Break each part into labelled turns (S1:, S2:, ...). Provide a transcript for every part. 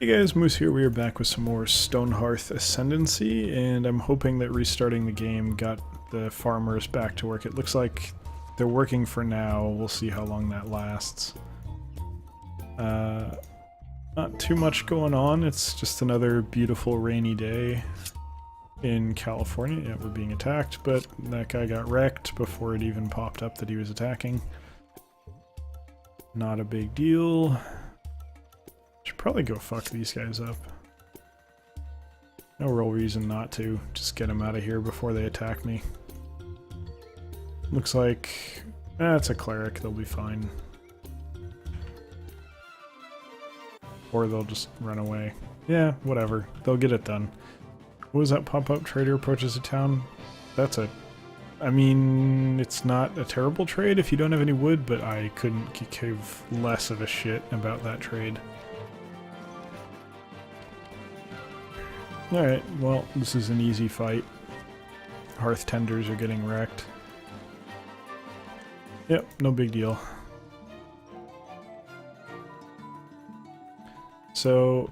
S1: Hey guys, Moose here. We are back with some more Stonehearth Ascendancy, and I'm hoping that restarting the game got the farmers back to work. It looks like they're working for now. We'll see how long that lasts. Not too much going on. It's just another beautiful rainy day in California. Yeah, we're being attacked, but that guy got wrecked before it even popped up that he was attacking. Not a big deal. Should probably go fuck these guys up. No real reason not to. Just get them out of here before they attack me. Looks like... it's a cleric. They'll be fine. Or they'll just run away. Yeah, whatever. They'll get it done. What was that pop-up? Trader approaches a town? That's a... I mean, it's not a terrible trade if you don't have any wood, but I couldn't give less of a shit about that trade. Alright, well, this is an easy fight. Hearth tenders are getting wrecked. Yep, no big deal. So,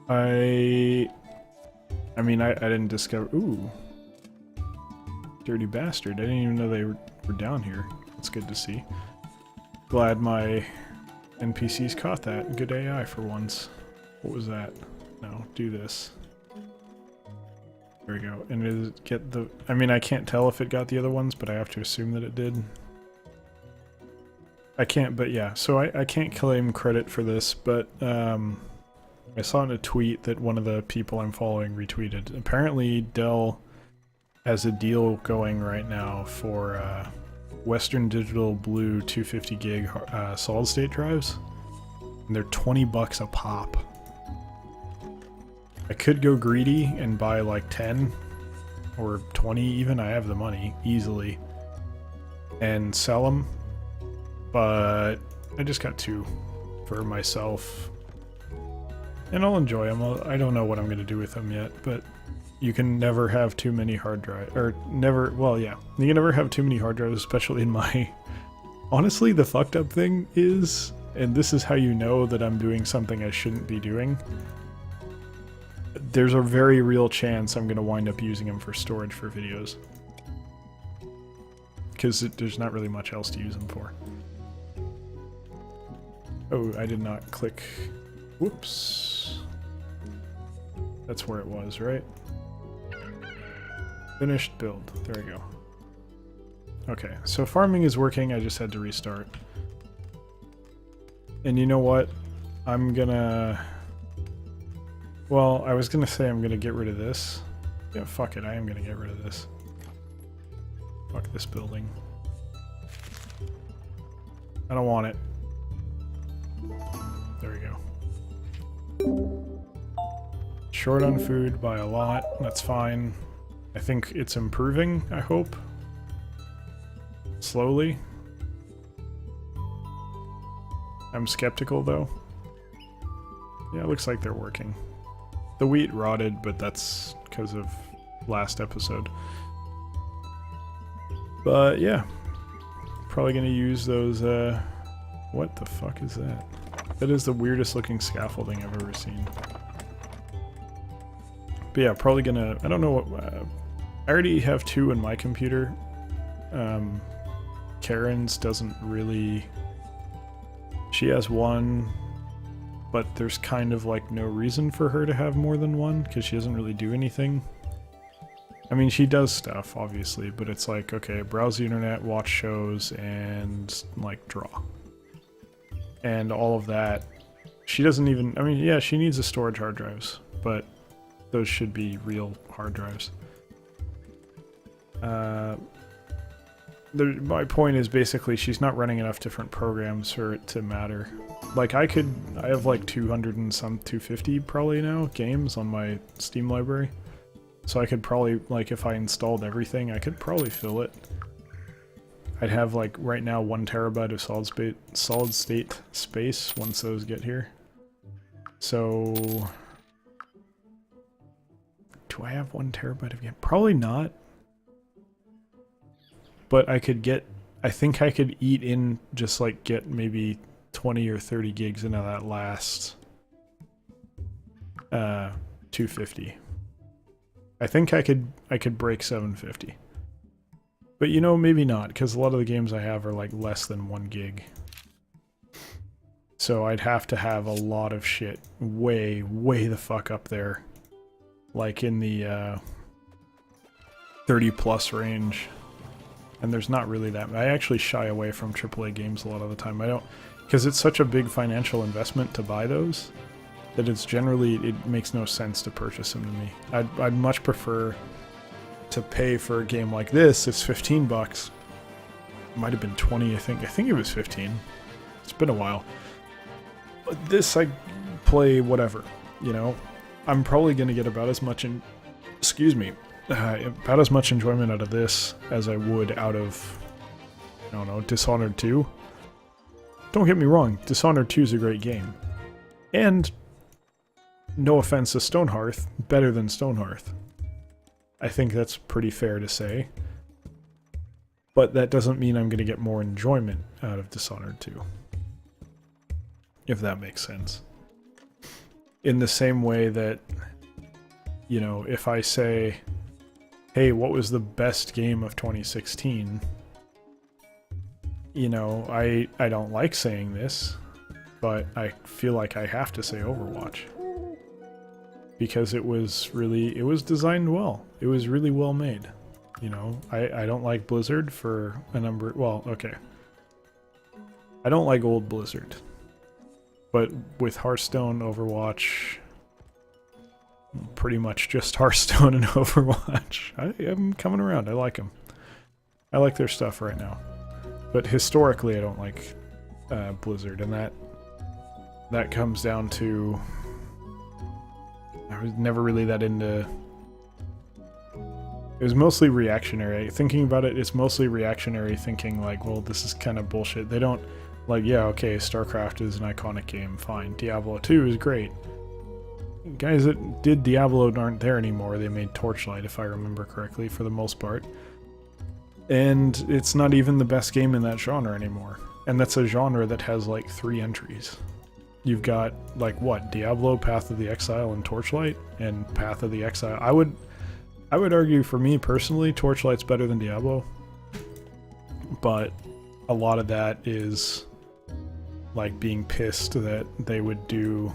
S1: I didn't discover... Ooh. Dirty bastard. I didn't even know they were down here. That's good to see. Glad my NPCs caught that. Good AI for once. What was that? No, do this. There we go. And does it get the... I mean, I can't tell if it got the other ones, but I have to assume that it did. I can't, but yeah. So I can't claim credit for this, but I saw in a tweet that one of the people I'm following retweeted. Apparently Dell has a deal going right now for Western Digital Blue 250 gig solid state drives. And they're 20 bucks a pop. I could go greedy and buy like 10 or 20 even, I have the money easily, and sell them, but I just got 2 for myself and I'll enjoy them. I don't know what I'm going to do with them yet, but you can never have too many hard drives, or never, well yeah, you can never have too many hard drives, especially in my... Honestly, the fucked up thing is, and this is how you know that I'm doing something I shouldn't be doing, there's a very real chance I'm going to wind up using them for storage for videos. Because there's not really much else to use them for. Oh, I did not click... Whoops. That's where it was, right? Finished build. There we go. Okay, so farming is working, I just had to restart. And you know what? I'm gonna... Well, I was gonna say I'm gonna get rid of this. Yeah, fuck it, I am gonna get rid of this. Fuck this building. I don't want it. There we go. Short on food by a lot, that's fine. I think it's improving, I hope. Slowly. I'm skeptical though. Yeah, it looks like they're working. The wheat rotted, but that's because of last episode. But yeah, probably gonna use those, what the fuck is that? That is the weirdest looking scaffolding I've ever seen. But yeah, probably gonna, I don't know what, I already have 2 in my computer. Karen's doesn't really, she has 1. But there's kind of like no reason for her to have more than 1, because she doesn't really do anything. I mean, she does stuff, obviously, but it's like, okay, browse the internet, watch shows, and like draw. And all of that, she doesn't even, I mean, yeah, she needs the storage hard drives, but those should be real hard drives. My point is basically she's not running enough different programs for it to matter. Like I have like 200 and some 250 probably now games on my Steam library. So I could probably, like if I installed everything, I could probably fill it. I'd have like right now 1 terabyte of solid state space once those get here. So do I have 1 terabyte of game? Probably not. But I could get, I think I could eat in, just like get maybe 20 or 30 gigs into that last 250. I think I could break 750. But you know, maybe not, because a lot of the games I have are like less than 1 gig. So I'd have to have a lot of shit way the fuck up there. Like in the 30 plus range. And there's not really that. I actually shy away from AAA games a lot of the time. I don't, because it's such a big financial investment to buy those, that it's generally, it makes no sense to purchase them to me. I'd much prefer to pay for a game like this. It's 15 bucks. Might have been 20, I think. I think it was 15. It's been a while. But this, I play whatever, you know? I'm probably going to get about as much about as much enjoyment out of this as I would out of, I don't know, Dishonored 2. Don't get me wrong, Dishonored 2 is a great game. And, no offense to Stonehearth, better than Stonehearth. I think that's pretty fair to say. But that doesn't mean I'm going to get more enjoyment out of Dishonored 2. If that makes sense. In the same way that, you know, if I say, hey, what was the best game of 2016? You know, I don't like saying this, but I feel like I have to say Overwatch. Because it was designed well. It was really well made. You know, I don't like Blizzard for a number, well, okay. I don't like old Blizzard. But with Hearthstone, Overwatch, pretty much just Hearthstone and Overwatch. I'm coming around. I like them. I like their stuff right now. But historically, I don't like Blizzard, and that comes down to I was never really that into. It was mostly reactionary. Thinking about it, it's mostly reactionary thinking like, well, this is kind of bullshit. They don't like, yeah, okay, StarCraft is an iconic game, fine. Diablo 2 is great. Guys that did Diablo aren't there anymore. They made Torchlight, if I remember correctly, for the most part. And it's not even the best game in that genre anymore. And that's a genre that has like 3 entries. You've got, like, what? Diablo, Path of the Exile, and Torchlight? And Path of the Exile. I would argue, for me personally, Torchlight's better than Diablo. But a lot of that is like being pissed that they would do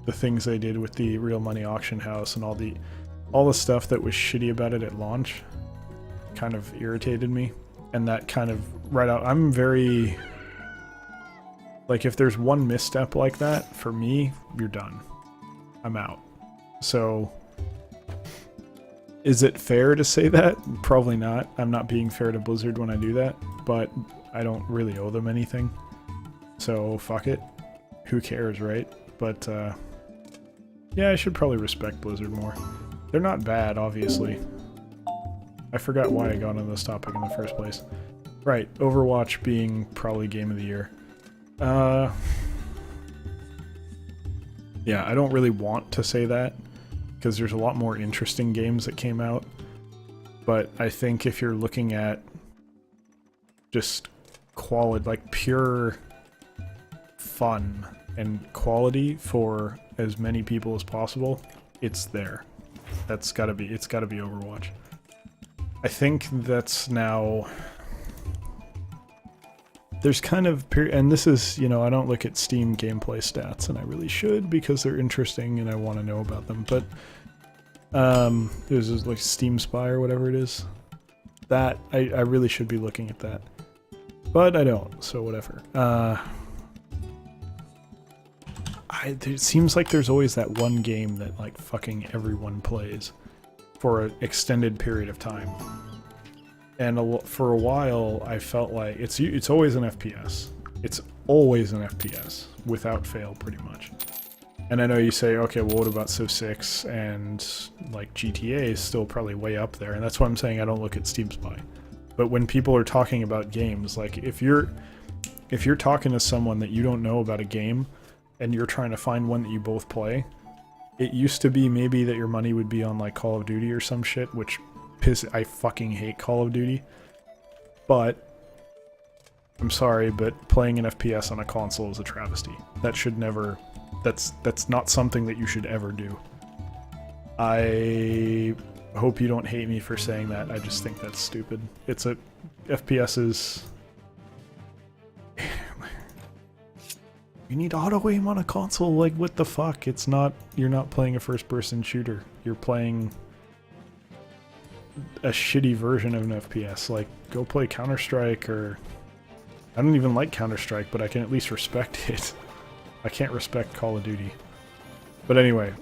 S1: the things they did with the real money auction house and all the stuff that was shitty about it at launch kind of irritated me. And that kind of right out, I'm very like, if there's one misstep like that for me, you're done. I'm out. So is it fair to say that? Probably not. I'm not being fair to Blizzard when I do that, but I don't really owe them anything. So fuck it. Who cares, right? But yeah, I should probably respect Blizzard more. They're not bad, obviously. I forgot why I got on this topic in the first place. Right, Overwatch being probably game of the year. Yeah, I don't really want to say that, because there's a lot more interesting games that came out. But I think if you're looking at just quality, like pure fun and quality for as many people as possible, it's there. It's gotta be Overwatch. I think that's now... There's kind of... And this is, you know, I don't look at Steam gameplay stats, and I really should, because they're interesting and I want to know about them, but there's this, like, Steam Spy or whatever it is. That, I really should be looking at that. But I don't, so whatever. It seems like there's always that one game that, like, fucking everyone plays for an extended period of time. And for a while, I felt like it's always an FPS. It's always an FPS, without fail, pretty much. And I know you say, okay, well, what about Civ 6 and, like, GTA is still probably way up there, and that's why I'm saying I don't look at Steam Spy. But when people are talking about games, like, if you're talking to someone that you don't know about a game, and you're trying to find one that you both play, it used to be maybe that your money would be on, like, Call of Duty or some shit, which I fucking hate Call of Duty. But I'm sorry, but playing an FPS on a console is a travesty. That should never... That's not something that you should ever do. I hope you don't hate me for saying that. I just think that's stupid. It's a FPS's. You need auto aim on a console. Like, what the fuck? It's not. You're not playing a first-person shooter. You're playing a shitty version of an FPS. Like, go play Counter-Strike, or I don't even like Counter-Strike, but I can at least respect it. I can't respect Call of Duty. But anyway,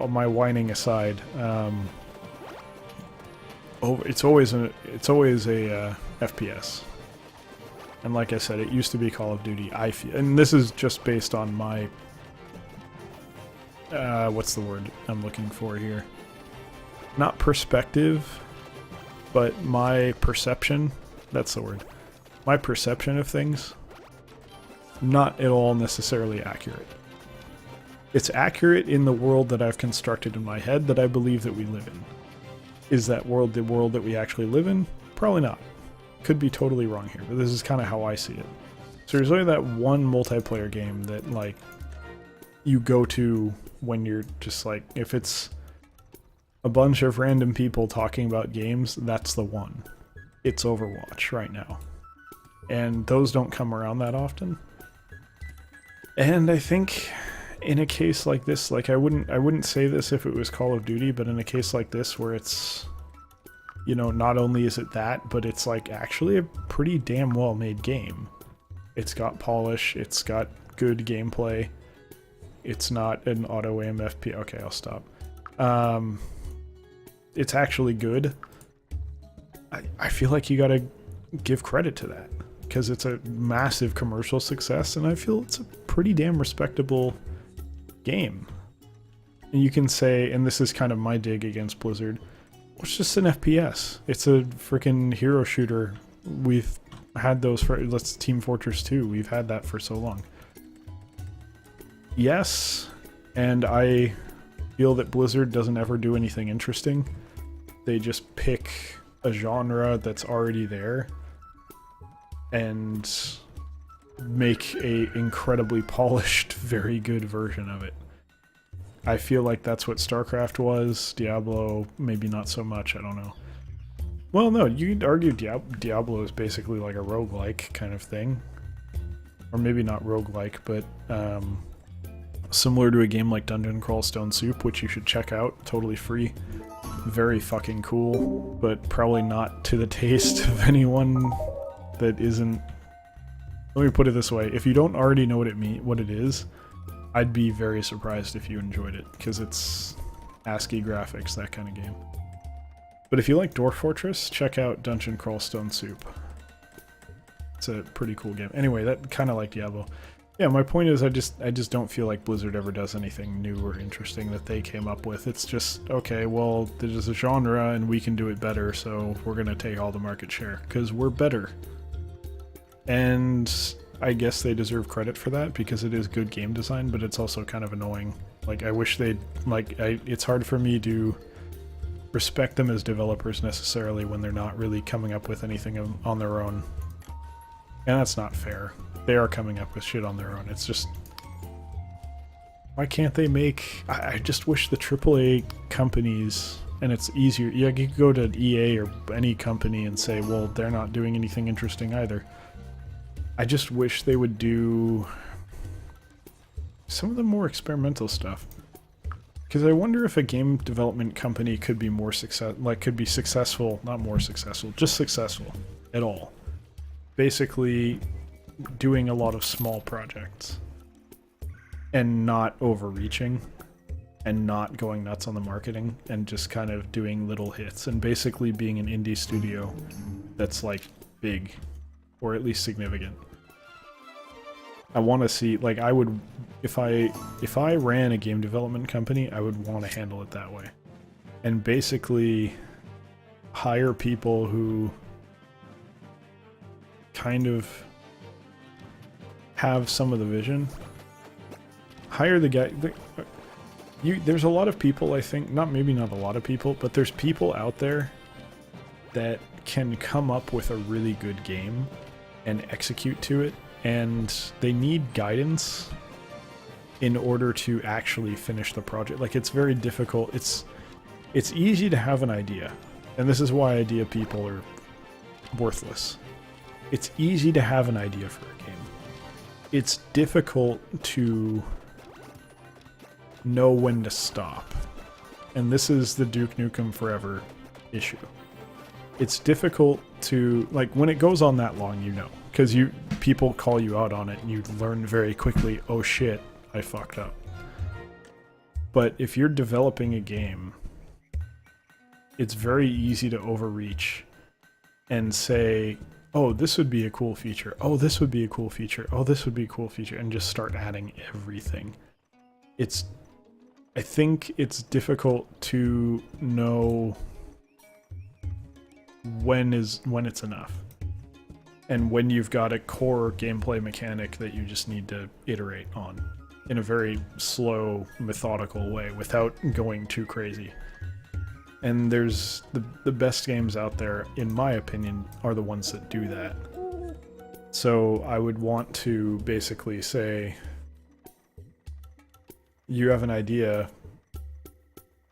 S1: my whining aside, it's always a FPS. And like I said, it used to be Call of Duty. I feel, and this is just based on my what's the word I'm looking for here? Not perspective, but my perception. That's the word. My perception of things. Not at all necessarily accurate. It's accurate in the world that I've constructed in my head that I believe that we live in. Is that world the world that we actually live in? Probably not. Could be totally wrong here, but this is kind of how I see it. So there's only that one multiplayer game that, like, you go to when you're just like, if it's a bunch of random people talking about games, that's the one. It's Overwatch right now. And those don't come around that often. And I think in a case like this, like I wouldn't say this if it was Call of Duty, but in a case like this where it's, you know, not only is it that, but it's like actually a pretty damn well made game. It's got polish, it's got good gameplay. It's not an auto aim FP. Okay, I'll stop. It's actually good. I feel like you gotta give credit to that, because it's a massive commercial success, and I feel it's a pretty damn respectable game. And you can say, and this is kind of my dig against Blizzard, it's just an FPS. It's a freaking hero shooter. We've had those for, let's Team Fortress 2. We've had that for so long. Yes, and I feel that Blizzard doesn't ever do anything interesting. They just pick a genre that's already there and make a incredibly polished, very good version of it. I feel like that's what StarCraft was. Diablo, maybe not so much, I don't know. Well, no, you could argue Diablo is basically like a roguelike kind of thing. Or maybe not roguelike, but similar to a game like Dungeon Crawl Stone Soup, which you should check out, totally free. Very fucking cool, but probably not to the taste of anyone that isn't. Let me put it this way: if you don't already know what it is, I'd be very surprised if you enjoyed it, because it's ASCII graphics, that kind of game. But if you like Dwarf Fortress, check out Dungeon Crawl Stone Soup. It's a pretty cool game. Anyway, that kind of like Diablo. Yeah, my point is I just don't feel like Blizzard ever does anything new or interesting that they came up with. It's just, okay, well, there's a genre and we can do it better, so we're going to take all the market share, because we're better. And I guess they deserve credit for that, because it is good game design, but it's also kind of annoying. Like, I wish they'd, like, it's hard for me to respect them as developers necessarily when they're not really coming up with anything on their own. And that's not fair. They are coming up with shit on their own. It's just, why can't they make... I just wish the AAA companies, and it's easier, yeah, you could go to EA or any company and say, well, they're not doing anything interesting either. I just wish they would do some of the more experimental stuff. Because I wonder if a game development company could be more successful, not more successful, just successful at all. Basically doing a lot of small projects and not overreaching and not going nuts on the marketing, and just kind of doing little hits and basically being an indie studio that's like big, or at least significant. I want to see, like, I would, if I ran a game development company, I would want to handle it that way. And basically hire people who kind of have some of the vision. Hire the guy. There's a lot of people, I think, maybe not a lot of people, but there's people out there that can come up with a really good game and execute to it, and they need guidance in order to actually finish the project. Like, it's very difficult. It's easy to have an idea, and this is why idea people are worthless. It's easy to have an idea for a game. It's difficult to know when to stop. And this is the Duke Nukem Forever issue. It's difficult to, like, when it goes on that long, you know. Because people call you out on it, and you learn very quickly, oh shit, I fucked up. But if you're developing a game, it's very easy to overreach and say, oh, this would be a cool feature. Oh, this would be a cool feature. Oh, this would be a cool feature. And just start adding everything. I think it's difficult to know when it's enough. And when you've got a core gameplay mechanic that you just need to iterate on in a very slow, methodical way without going too crazy. And there's the best games out there, in my opinion, are the ones that do that. So I would want to basically say, you have an idea,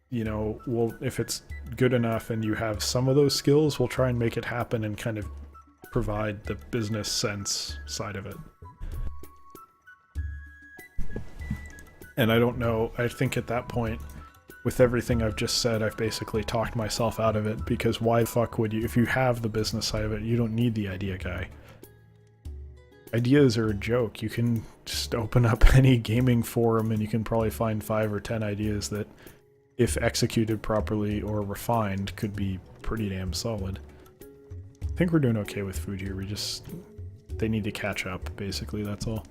S1: you know, well, if it's good enough and you have some of those skills, we'll try and make it happen and kind of provide the business sense side of it. And I don't know, I think at that point, with everything I've just said, I've basically talked myself out of it, because why the fuck would you, if you have the business side of it, you don't need the idea guy. Ideas are a joke. You can just open up any gaming forum and you can probably find 5 or 10 ideas that, if executed properly or refined, could be pretty damn solid. I think we're doing okay with food here. They need to catch up, basically, that's all.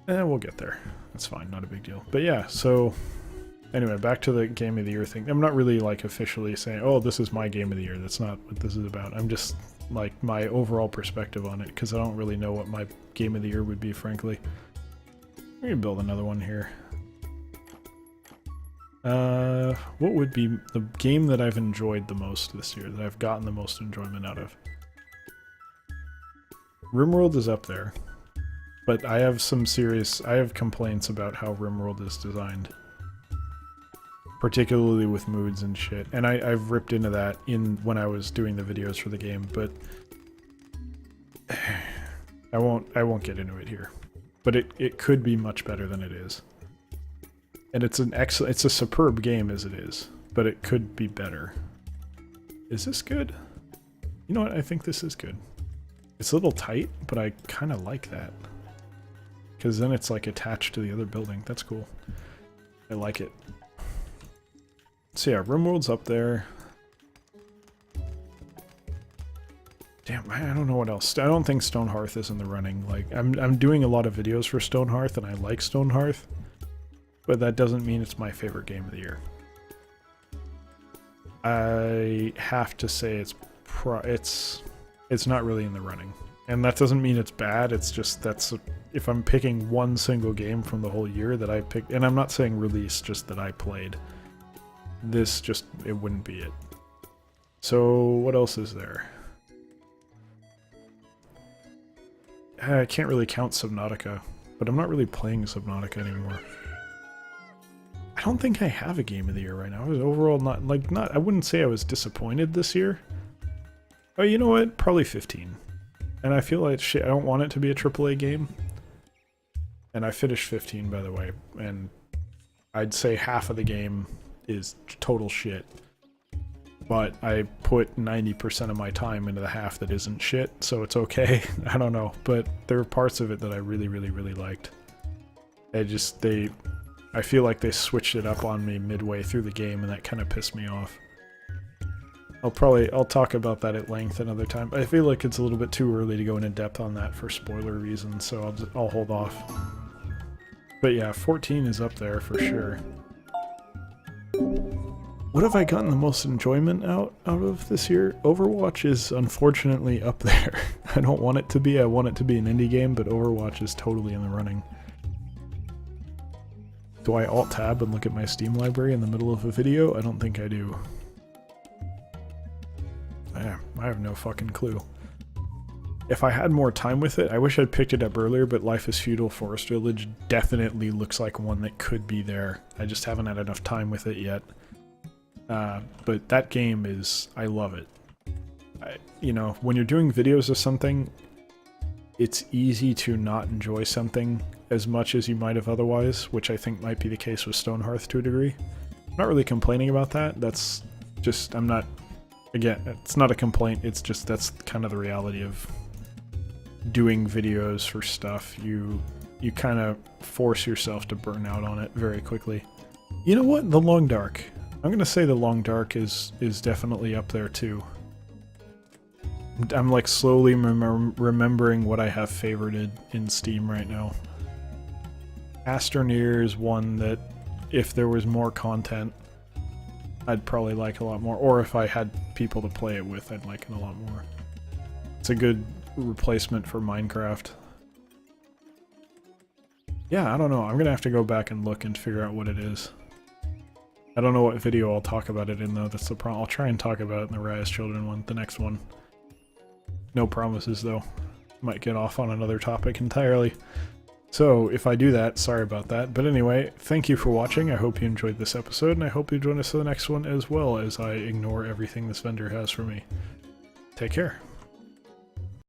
S1: We'll get there. That's fine, not a big deal. But yeah, so anyway, back to the Game of the Year thing. I'm not really like officially saying, oh, this is my Game of the Year. That's not what this is about. I'm just like my overall perspective on it, because I don't really know what my Game of the Year would be, frankly. We're gonna build another one here. What would be the game that I've enjoyed the most this year, that I've gotten the most enjoyment out of? RimWorld is up there, but I have complaints about how RimWorld is designed. Particularly with moods and shit. And I've ripped into that when I was doing the videos for the game, but I won't get into it here. But it could be much better than it is. And it's a superb game as it is, but it could be better. Is this good? You know what? I think this is good. It's a little tight, but I kind of like that. Because then it's like attached to the other building. That's cool. I like it. So yeah, RimWorld's up there. Damn, I don't know what else. I don't think Stonehearth is in the running. Like, I'm doing a lot of videos for Stonehearth, and I like Stonehearth, but that doesn't mean it's my favorite game of the year. I have to say it's not really in the running, and that doesn't mean it's bad. It's just if I'm picking one single game from the whole year that I picked, and I'm not saying release, just that I played. It wouldn't be it. So what else is there? I can't really count Subnautica, but I'm not really playing Subnautica anymore. I don't think I have a game of the year right now. I was overall I wouldn't say I was disappointed this year. Oh, you know what? Probably 15. And I feel like shit, I don't want it to be a AAA game. And I finished 15, by the way, and I'd say half of the game is total shit, but I put 90% of my time into the half that isn't shit, so it's okay. I don't know, but there are parts of it that I really, really, really liked. I feel like they switched it up on me midway through the game, and that kind of pissed me off. I'll talk about that at length another time, but I feel like it's a little bit too early to go into depth on that for spoiler reasons, so I'll hold off. But yeah, 14 is up there for sure. What have I gotten the most enjoyment out of this year? Overwatch is unfortunately up there. I don't want it to be. I want it to be an indie game, but Overwatch is totally in the running. Do I Alt-Tab and look at my Steam library in the middle of a video? I don't think I do. I have no fucking clue. If I had more time with it, I wish I'd picked it up earlier, but Life is Feudal Forest Village definitely looks like one that could be there. I just haven't had enough time with it yet. But that game is, I love it. You know, when you're doing videos of something, it's easy to not enjoy something as much as you might have otherwise, which I think might be the case with Stonehearth to a degree. I'm not really complaining about that. That's just, I'm not, again, it's not a complaint, it's just that's kind of the reality of doing videos for stuff. You kind of force yourself to burn out on it very quickly. You know what? The Long Dark. I'm gonna say the Long Dark is definitely up there too. I'm like slowly remembering what I have favorited in Steam right now. Astroneer is one that, if there was more content, I'd probably like a lot more. Or if I had people to play it with, I'd like it a lot more. It's a good replacement for Minecraft. Yeah, I don't know. I'm gonna have to go back and look and figure out what it is. I don't know what video I'll talk about it in, though. That's the problem. I'll try and talk about it in the Rayya's Children one, the next one. No promises, though. Might get off on another topic entirely. So, if I do that, sorry about that. But anyway, thank you for watching. I hope you enjoyed this episode, and I hope you join us for the next one as well, as I ignore everything this vendor has for me. Take care.